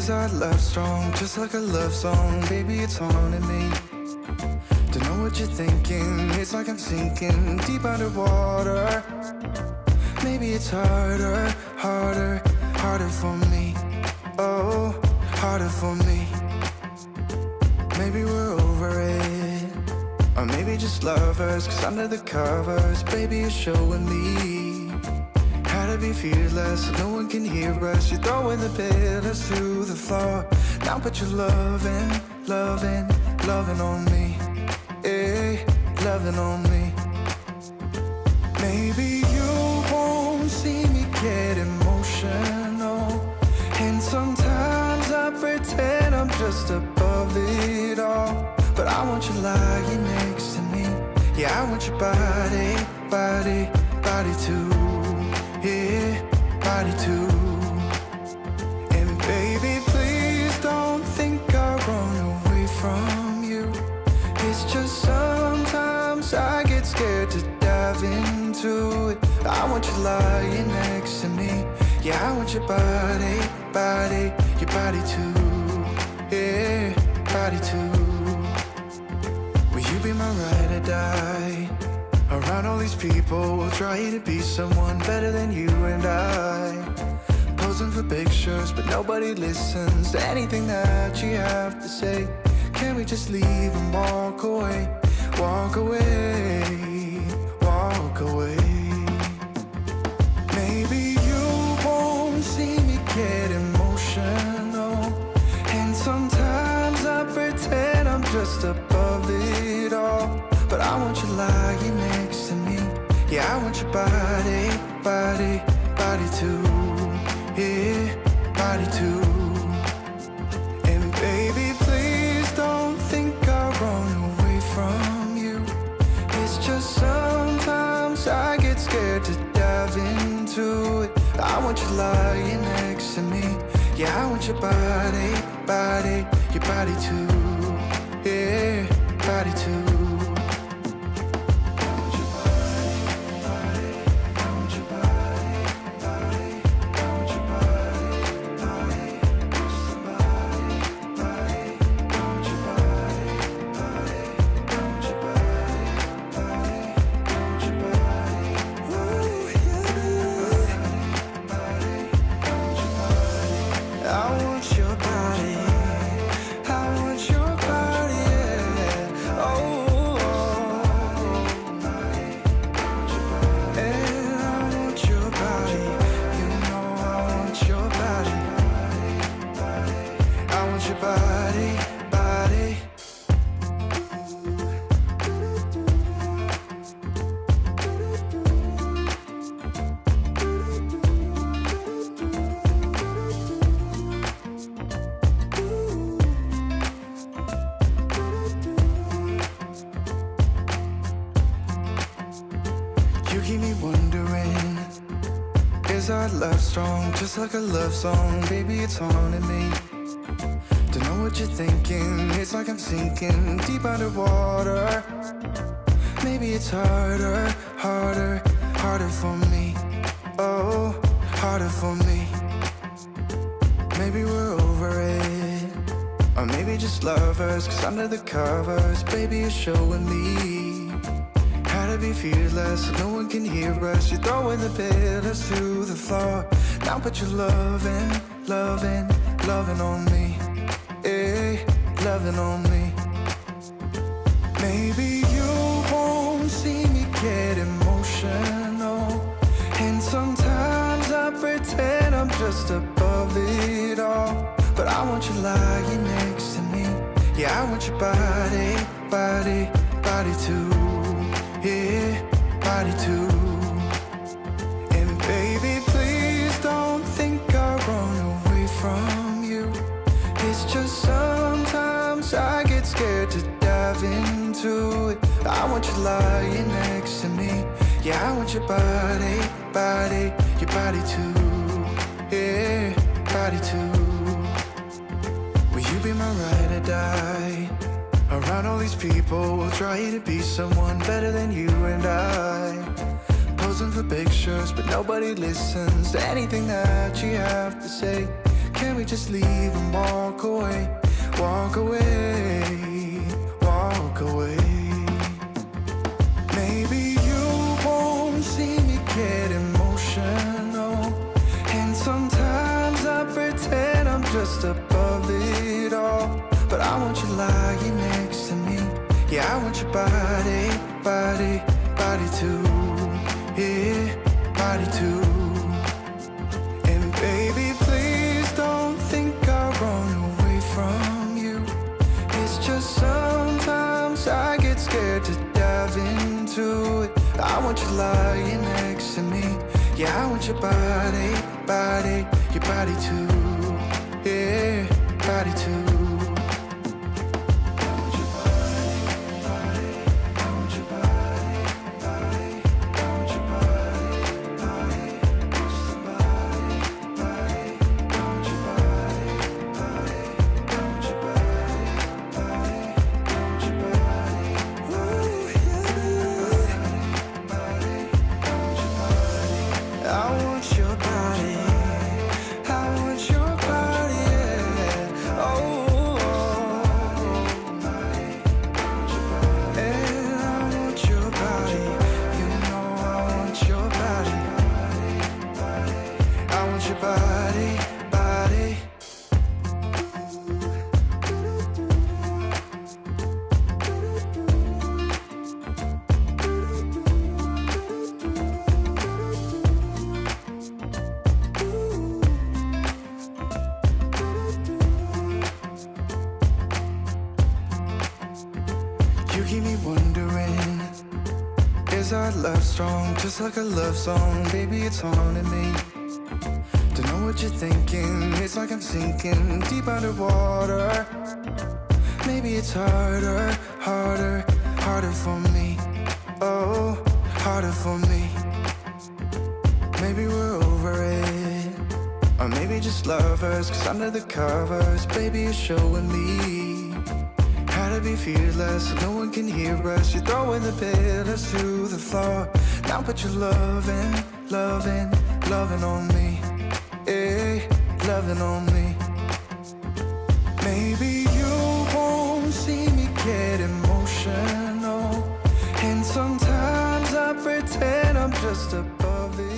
Is our love strong, just like a love song? Baby, it's haunting me. Don't know what you're thinking, it's like I'm sinking deep underwater. Maybe it's harder, harder, harder for me. Oh, harder for me. Maybe we're over it, or maybe just lovers, cause under the covers, baby, you're showing me how to be fearless, so no one can hear us. You're throwing the pillars through the floor. Now put your loving, loving, loving on me. Hey, loving on me. Maybe you won't see me get emotional, and sometimes I pretend I'm just above it all. But I want you lying next to me. Yeah, I want your body, body, body too. Yeah, body too. And baby, please don't think I'll run away from you. It's just sometimes I get scared to dive into it. I want you lying next to me. Yeah, I want your body, body, your body too. Yeah, body too. Will you be my ride or die? Around all these people, we'll try to be someone better than you and I. Posing for pictures, but nobody listens to anything that you have to say. Can we just leave and walk away? Walk away, walk away. Maybe you won't see me get emotional, and sometimes I pretend I'm just above it all. But I want you lying next to me. Yeah, I want your body, body, body too. Yeah, body too. And baby, please don't think I'll run away from you. It's just sometimes I get scared to dive into it. I want you lying next to me. Yeah, I want your body, body, your body too. Yeah, body too. Just like a love song, baby, it's haunting me. Don't know what you're thinking, it's like I'm sinking deep underwater. Maybe it's harder, harder, harder for me. Oh, harder for me. Maybe we're over it, or maybe just lovers, cause under the covers, baby, you're showing me how to be fearless, so no one can hear us. You're throwing the pillars through the floor. Now put your loving, loving, loving on me. Hey, loving on me. Maybe you won't see me get emotional, and sometimes I pretend I'm just above it all. But I want you lying next to me. Yeah, I want your body, body, body too. Yeah, body too. And baby, please don't think I'll run away from you. It's just sometimes I get scared to dive into it. I want you lying next to me. Yeah, I want your body, body, your body too. Yeah, body too. Will you be my ride or die? Around all these people, we'll try to be someone better than you and I. Posing for pictures, but nobody listens to anything that you have to say. Can we just leave and walk away? Walk away, walk away. Maybe you won't see me get emotional, and sometimes I pretend I'm just above it all. But I want you lying next to me. Yeah, I want your body, body, body too. Yeah, body too. And baby, please don't think I'll run away from you. It's just sometimes I get scared to dive into it. I want you lying next to me. Yeah, I want your body, body, your body too. Yeah, body too. Just like a love song, baby, it's haunting me. Don't know what you're thinking, it's like I'm sinking deep underwater. Maybe it's harder, harder, harder for me. Oh, harder for me. Maybe we're over it, or maybe just lovers, cause under the covers, baby, you're showing me how to be fearless, so no one can hear us. You're throwing the pillars to the floor. Now put your loving, loving, loving on me. Eh, loving on me. Maybe you won't see me get emotional, and sometimes I pretend I'm just above it.